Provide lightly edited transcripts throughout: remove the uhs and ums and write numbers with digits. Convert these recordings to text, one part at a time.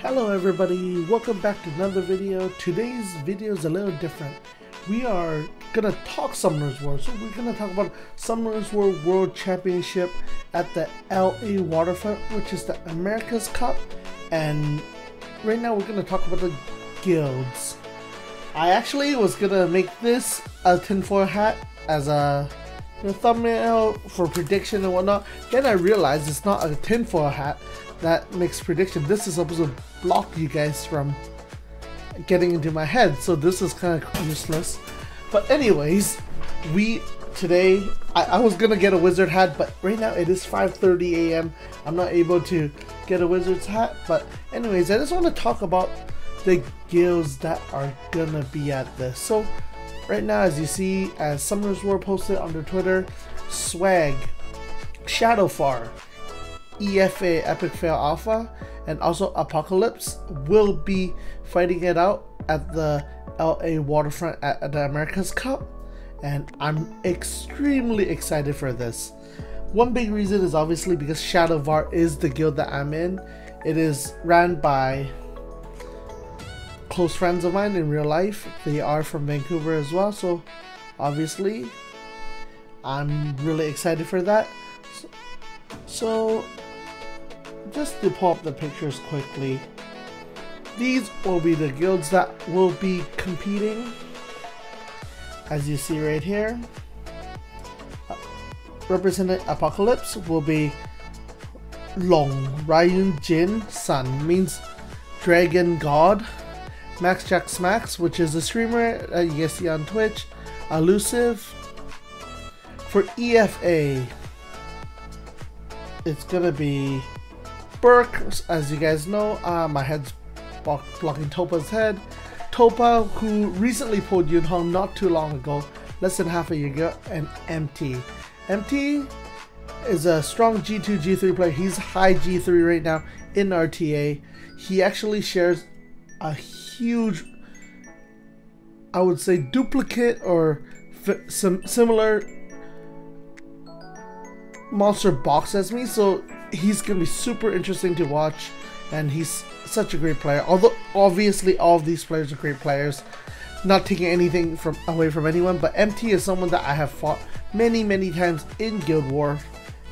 Hello everybody, welcome back to another video. Today's video is a little different. We are gonna talk Summoners War. So we're gonna talk about Summoners War World Championship at the LA Waterfront, which is the America's Cup. And right now we're gonna talk about the guilds. I actually was gonna make this a tinfoil hat as a thumbnail for prediction and whatnot. Then I realized it's not a tinfoil hat that makes prediction. This is supposed to block you guys from getting into my head, so this is kind of useless. But anyways, today I was gonna get a wizard hat, but right now it is 5:30 a.m. I'm not able to get a wizard's hat. But anyways, I just want to talk about the guilds that are gonna be at this. So right now, as you see, as Summoners War posted on their Twitter, Swag, Shadowfar, EFA Epic Fail Alpha, and also Apocalypse will be fighting it out at the LA Waterfront at the America's Cup, and I'm extremely excited for this. One big reason is obviously because Shadowfar is the guild that I'm in. It is ran by close friends of mine in real life. They are from Vancouver as well, so obviously I'm really excited for that. So just to pull up the pictures quickly, these will be the guilds that will be competing. As you see right here, representing Apocalypse will be Long, Ryun Jin Sun, means Dragon God. Max Jack Smacks, which is a streamer that you guys see on Twitch. Elusive. For EFA, it's gonna be Burke, as you guys know. My head's blocking Topa's head. Topa, who recently pulled Yunhong not too long ago, less than half a year ago, and MT. MT is a strong G2, G3 player. He's high G3 right now in RTA. He actually shares a huge, I would say, duplicate or some similar monster box as me, so he's gonna be super interesting to watch, and he's such a great player. Although obviously all of these players are great players, not taking anything away from anyone, but MT is someone that I have fought many times in Guild War,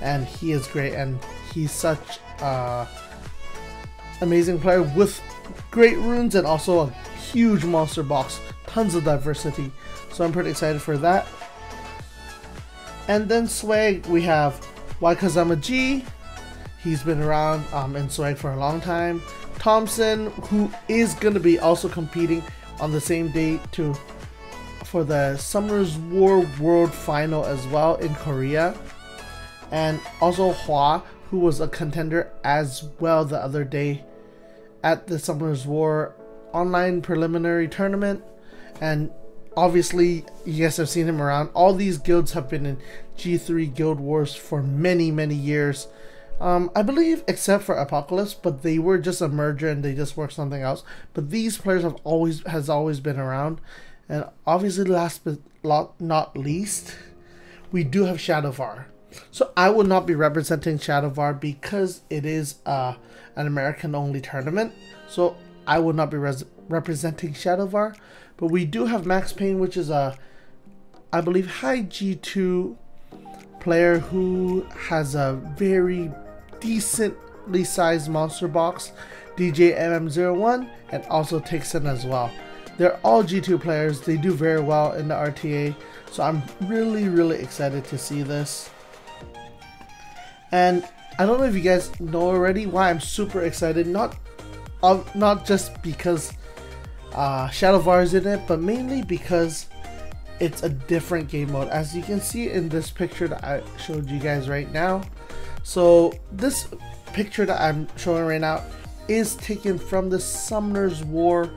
and he is great, and he's such a amazing player with great runes and also a huge monster box, tons of diversity, so I'm pretty excited for that. And then Swag, we have Waikazama G. He's been around in Swag for a long time. Thompson, who is going to be also competing on the same day for the Summoners War World Final as well in Korea. And also Hua, who was a contender as well the other day at the Summoners War online preliminary tournament. And obviously you guys have seen him around. All these guilds have been in G3 Guild Wars for many years. I believe except for Apocalypse, but they were just a merger and they just worked something else. But these players have always been around. And obviously last but not least, we do have Shadowfar. So I will not be representing Shadowfar because it is an American only tournament. So I will not be representing Shadowfar. But we do have Max Payne, which is a, I believe, high G2 player who has a very decently sized monster box. DJ MM01 and also Ikson as well. They're all G2 players. They do very well in the RTA. So I'm really excited to see this. And I don't know if you guys know already why I'm super excited. Not just because Shadowfar is in it, but mainly because it's a different game mode, as you can see in this picture that I showed you guys right now. So this picture that I'm showing right now is taken from the Summoners War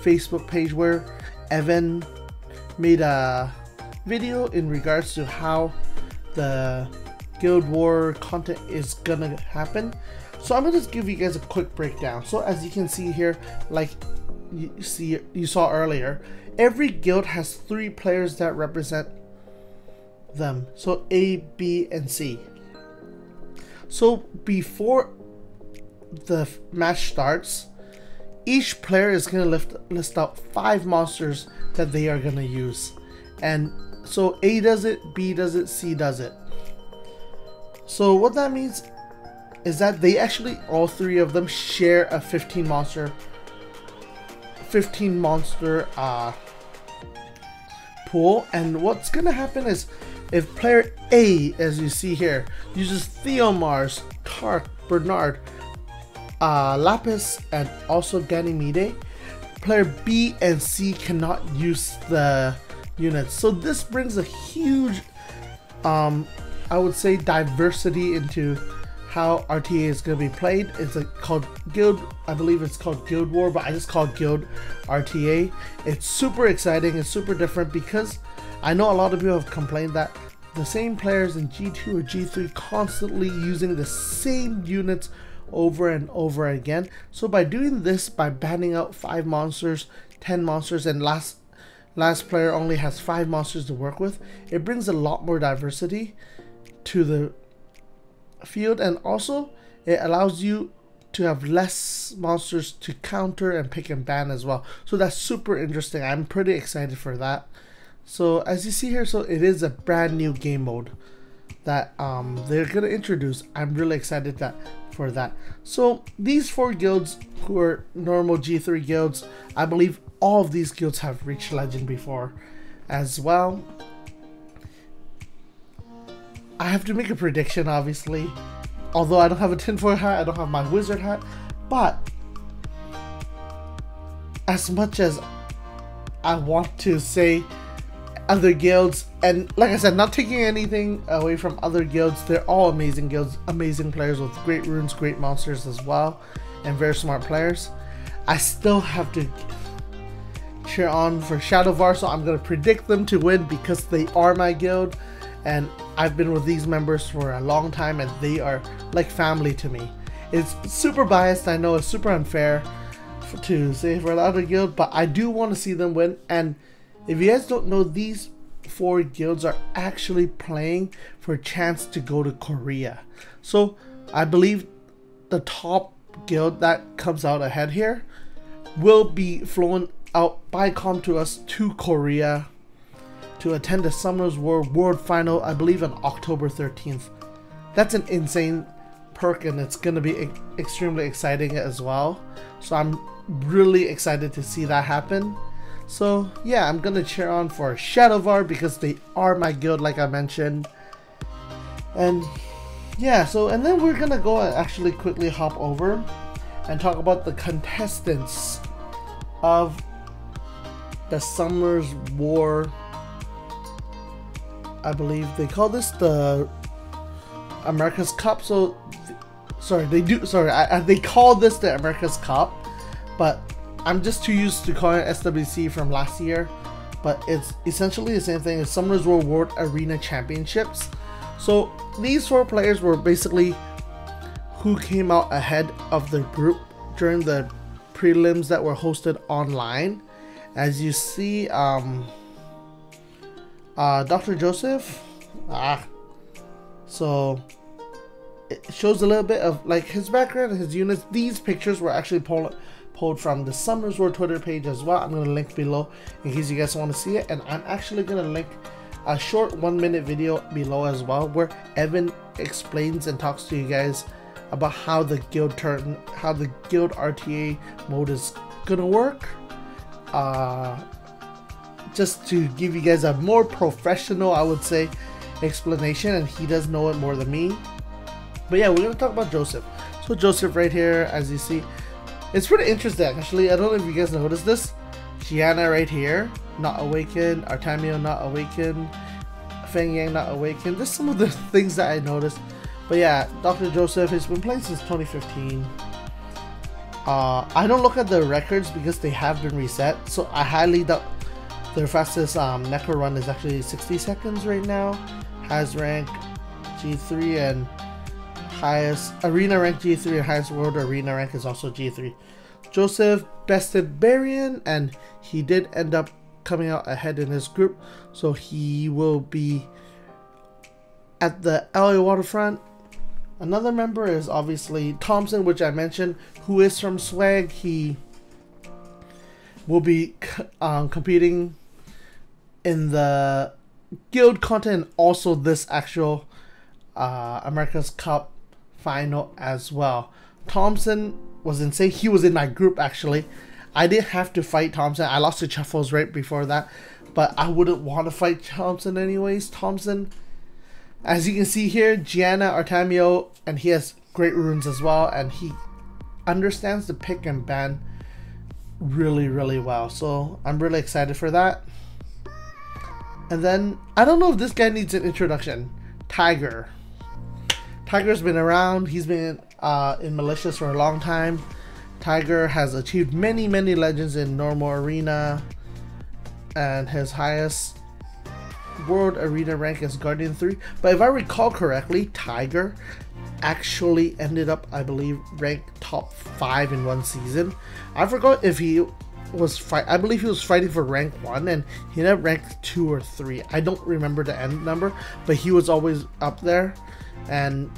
Facebook page, where Evan made a video in regards to how the Guild War content is gonna happen. So I'm gonna just give you guys a quick breakdown. So as you can see here, like you saw earlier, every guild has 3 players that represent them. So A, B, and C. So before the match starts, each player is going to list out 5 monsters that they are going to use. And so A does it, B does it, C does it. So what that means is that they actually, all 3 of them share a 15 monster pool. And what's gonna happen is, if player A, as you see here, uses Theomars, Tark, Bernard, Lapis, and also Ganymede, player B and C cannot use the units. So this brings a huge I would say diversity into how RTA is going to be played. It's called Guild, I believe it's called Guild War, but I just call it Guild RTA. It's super exciting, it's super different, because I know a lot of people have complained that the same players in G2 or G3 constantly using the same units over and over again. So by doing this, by banning out 5 monsters, 10 monsters, and last player only has 5 monsters to work with, it brings a lot more diversity to the field, and also it allows you to have less monsters to counter and pick and ban as well. So that's super interesting. I'm pretty excited for that. So as you see here, so it is a brand new game mode that they're gonna introduce. I'm really excited for that. So these 4 guilds, who are normal G3 guilds, I believe all of these guilds have reached legend before as well. I have to make a prediction, obviously, although I don't have a tinfoil hat, I don't have my wizard hat, but as much as I want to say other guilds, and like I said, not taking anything away from other guilds, they're all amazing guilds, amazing players with great runes, great monsters as well, and very smart players, I still have to cheer on for Shadowvar, so I'm going to predict them to win because they are my guild, and I've been with these members for a long time and they are like family to me. It's super biased, I know it's super unfair to say for the other guild, but I do want to see them win. And if you guys don't know, these 4 guilds are actually playing for a chance to go to Korea. So I believe the top guild that comes out ahead here will be flown out by Com2uS to Korea to attend the Summoners War World Final, I believe on October 13th. That's an insane perk, and it's going to be extremely exciting as well. So I'm really excited to see that happen. So yeah, I'm going to cheer on for Shadowvar because they are my guild, like I mentioned. And yeah, so and then we're going to go and actually quickly hop over and talk about the contestants of the Summoners War. I believe they call this the America's Cup. So sorry, they call this the America's Cup, but I'm just too used to calling it SWC from last year. But it's essentially the same thing as Summoners War World Arena Championships. So these 4 players were basically who came out ahead of the group during the prelims that were hosted online. As you see, Dr. Joseph, so it shows a little bit of like his background and his units. These pictures were actually pulled from the Summoners War Twitter page as well. I'm going to link below in case you guys want to see it, and I'm actually going to link a short 1-minute video below as well where Evan explains and talks to you guys about how the guild RTA mode is going to work. Just to give you guys a more professional, I would say, explanation, and he does know it more than me. But yeah, we're going to talk about Joseph. So Joseph right here, as you see, it's pretty interesting actually. I don't know if you guys noticed this. Gianna right here, not awakened. Artemio not awakened. Feng Yang not awakened. Just some of the things that I noticed. But yeah, Dr. Joseph has been playing since 2015. I don't look at the records because they have been reset, so I highly doubt their fastest Necro run is actually 60 seconds right now. Highest rank G3 and highest arena rank G3 and highest world arena rank is also G3. Joseph bested Barian, and he did end up coming out ahead in his group, so he will be at the LA Waterfront. Another member is obviously Thompson, which I mentioned, who is from Swag. He will be competing in the guild content and also this actual America's Cup final as well. Thompson was insane. He was in my group actually. I didn't have to fight Thompson. I lost to Chuffles right before that, but I wouldn't want to fight Thompson anyways. Thompson, as you can see here, Gianna Artemio, and he has great runes as well, and he understands the pick and ban really, really well. So I'm really excited for that. And then, I don't know if this guy needs an introduction. Tiger. Tiger's been around. He's been in Malicious for a long time. Tiger has achieved many, many legends in normal arena, and his highest world arena rank is Guardian 3. But if I recall correctly, Tiger actually ended up, I believe, ranked top 5 in one season. I forgot if he was I believe he was fighting for rank 1 and he ended up ranked 2 or 3. I don't remember the end number, but he was always up there. And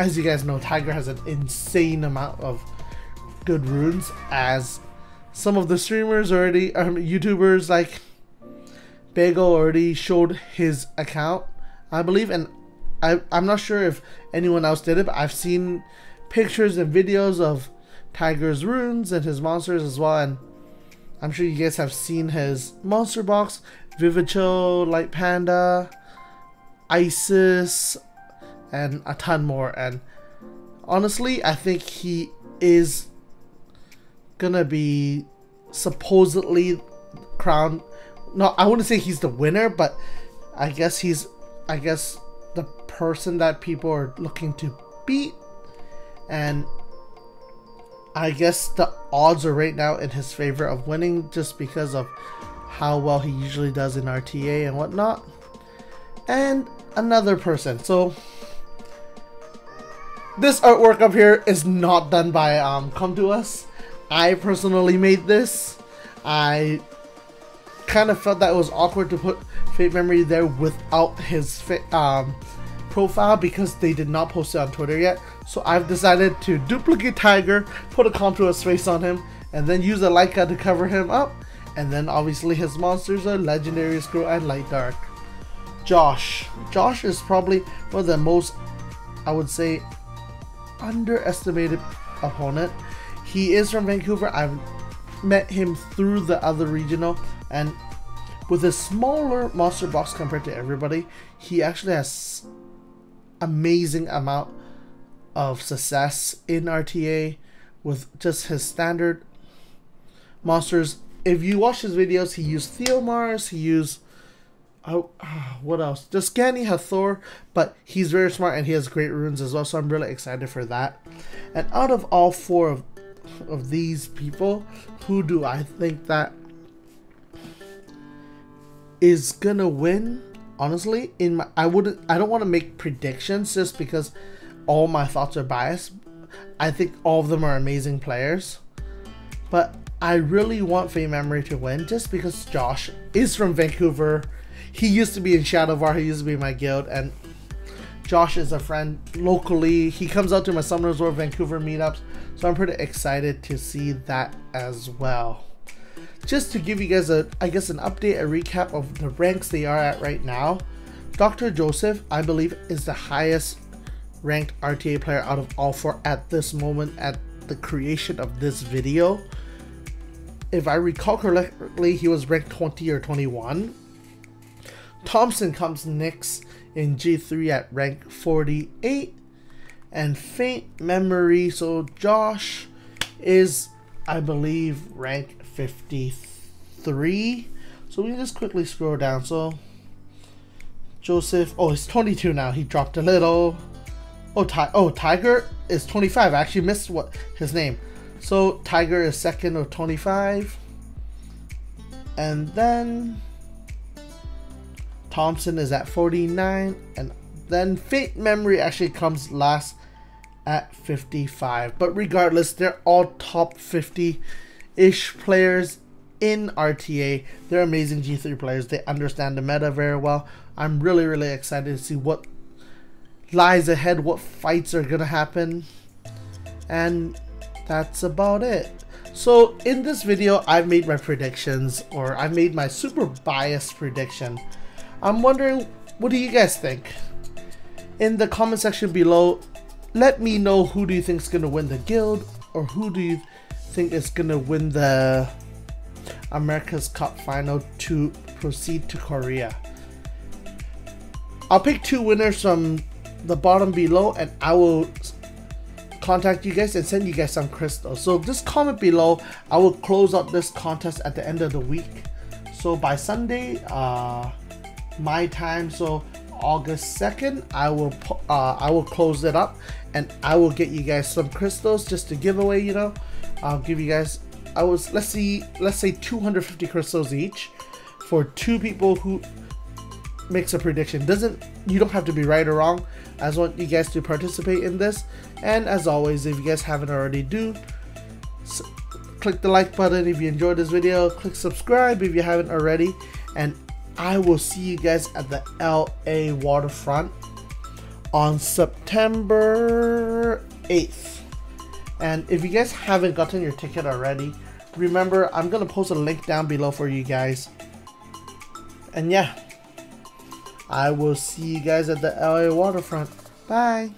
as you guys know, Tiger has an insane amount of good runes, as some of the streamers already, YouTubers like Bagel already showed his account, I believe, and I'm not sure if anyone else did it, but I've seen pictures and videos of Tiger's runes and his monsters as well, and I'm sure you guys have seen his monster box, Vivicho, Light Panda, Isis, and a ton more. And honestly, I think he is gonna be supposedly crowned, no, I wouldn't say he's the winner, but I guess he's, the person that people are looking to beat. And I guess the odds are right now in his favor of winning, just because of how well he usually does in RTA and whatnot. And another person, so this artwork up here is not done by Come To Us. I personally made this. I kind of felt that it was awkward to put Fate Memory there without his profile, because they did not post it on Twitter yet. So I've decided to duplicate Tiger, put a Come To Us face on him, and then use a Leica to cover him up. And then obviously his monsters are Legendary Screw and Light Dark. Josh is probably one of the most, I would say, underestimated opponent. He is from Vancouver. I've met him through the other regional, and with a smaller monster box compared to everybody, he actually has amazing amount of success in RTA with just his standard monsters. If you watch his videos, he used Theomars, he used what else? Just Scanny Hathor, but he's very smart and he has great runes as well, so I'm really excited for that. And out of all 4 of these people, who do I think that is gonna win? Honestly, I don't want to make predictions just because all my thoughts are biased. I think all of them are amazing players, but I really want Fate Memory to win just because Josh is from Vancouver. He used to be in Shadowvar, he used to be in my guild, and Josh is a friend locally. He comes out to my Summoners War Vancouver meetups, so I'm pretty excited to see that as well. Just to give you guys an update, a recap of the ranks they are at right now. Dr. Joseph, I believe, is the highest ranked RTA player out of all 4 at this moment at the creation of this video. If I recall correctly, he was ranked 20 or 21. Thompson comes next in G3 at rank 48. And Fate Memory, so Josh is, I believe, rank 53. So we can just quickly scroll down. So Joseph, oh, he's 22 now. He dropped a little. Oh, Tiger is 25. I actually missed his name. So Tiger is second with 25. And then Thompson is at 49. And then Fate Memory actually comes last at 55. But regardless, they're all top 50-ish players in RTA. They're amazing G3 players. They understand the meta very well. I'm really, really excited to see what lies ahead, what fights are gonna happen. And that's about it. So in this video, I've made my predictions, or I made my super biased prediction. I'm wondering, what do you guys think? In the comment section below, let me know who do you think is going to win the guild, or who do you think is going to win the America's Cup final to proceed to Korea. I'll pick 2 winners from the bottom below, and I will contact you guys and send you guys some crystals. So just comment below. I will close out this contest at the end of the week. So by Sunday, my time, so August 2nd, I will close it up, and I will get you guys some crystals just to give away. You know, I'll give you guys. Let's say 250 crystals each for 2 people who makes a prediction. You don't have to be right or wrong. I just want you guys to participate in this. And as always, if you guys haven't already, click the like button if you enjoyed this video. Click subscribe if you haven't already. And I will see you guys at the LA waterfront on September 8th. And if you guys haven't gotten your ticket already, remember, I'm gonna post a link down below for you guys. And yeah, I will see you guys at the LA waterfront. Bye.